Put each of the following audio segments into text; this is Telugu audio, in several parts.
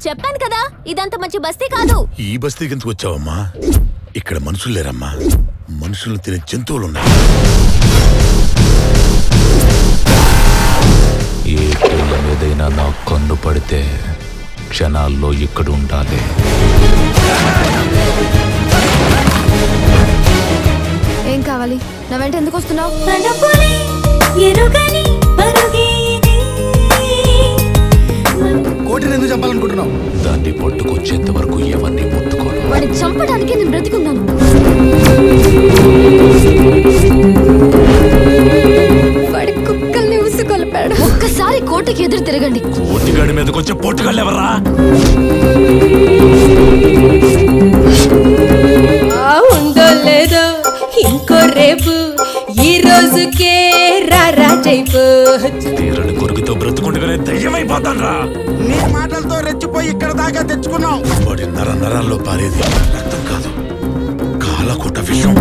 చెప్పాను కదా ఇదంత మంచి బస్తీ కాదు. ఈ బస్తీకి ఎందుకు వచ్చావమ్మా? ఇక్కడ మనుషులు లేరమ్మా, మనుషులు తినే జంతువులు ఉన్నాయి. ఏ పిల్ల మీదైనా నా కన్ను పడితే క్షణాల్లో ఇక్కడ ఉండాలి. ఏం కావాలి? నా వెంట ఎందుకు వస్తున్నావు? కోటిని ఎందుకు చంపాలనుకుంటున్నావు? దాన్ని పట్టుకొచ్చేంత వరకు ఎవరిని ముట్టుకోను. వాడిని చంపడానికి నేను బ్రతికున్నాను. వాడి కుక్కల్ని ఉసుకొల్పాడు. ఒక్కసారి కోటకి ఎదురు తిరగండి. కోటిగాడి మీదకి వచ్చే పోటుగాళ్ళు ఎవరా? ఉందో లేదో ఇంకో రేపు ఈ రోజుకే రాజైపో. తీరని కొరుకుతో బ్రతుకుండగానే దయ్యమైపోతాడ్రా. నీ మాటలతో రెచ్చిపోయి ఇక్కడ దాకా తెచ్చుకున్నావు. వాడి నరాల్లో పారేది రక్తం కాదు, కాలకోట విషం.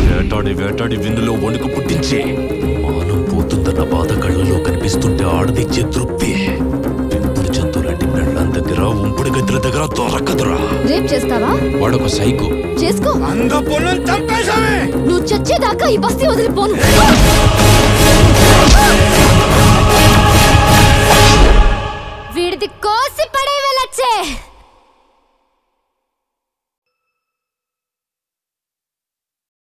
వేటాడి వేటాడి విందులో వణుకు పుట్టించి మానం పోతుందన్న బాధ కళ్ళలో కనిపిస్తుంటే ఆడదిచ్చే తృప్తి పెంపుడు జంతువులాంటి పెళ్ళాం దగ్గర ఉంపుడు గదుల దగ్గర దొరకదురా. రేప్ చేస్తావా? వాడొక సైకో. చేసుకో. అంగ పొలం చంపేశామే. నువ్వు చచ్చేదాకా ఈ బస్తీ వదిలిపోను.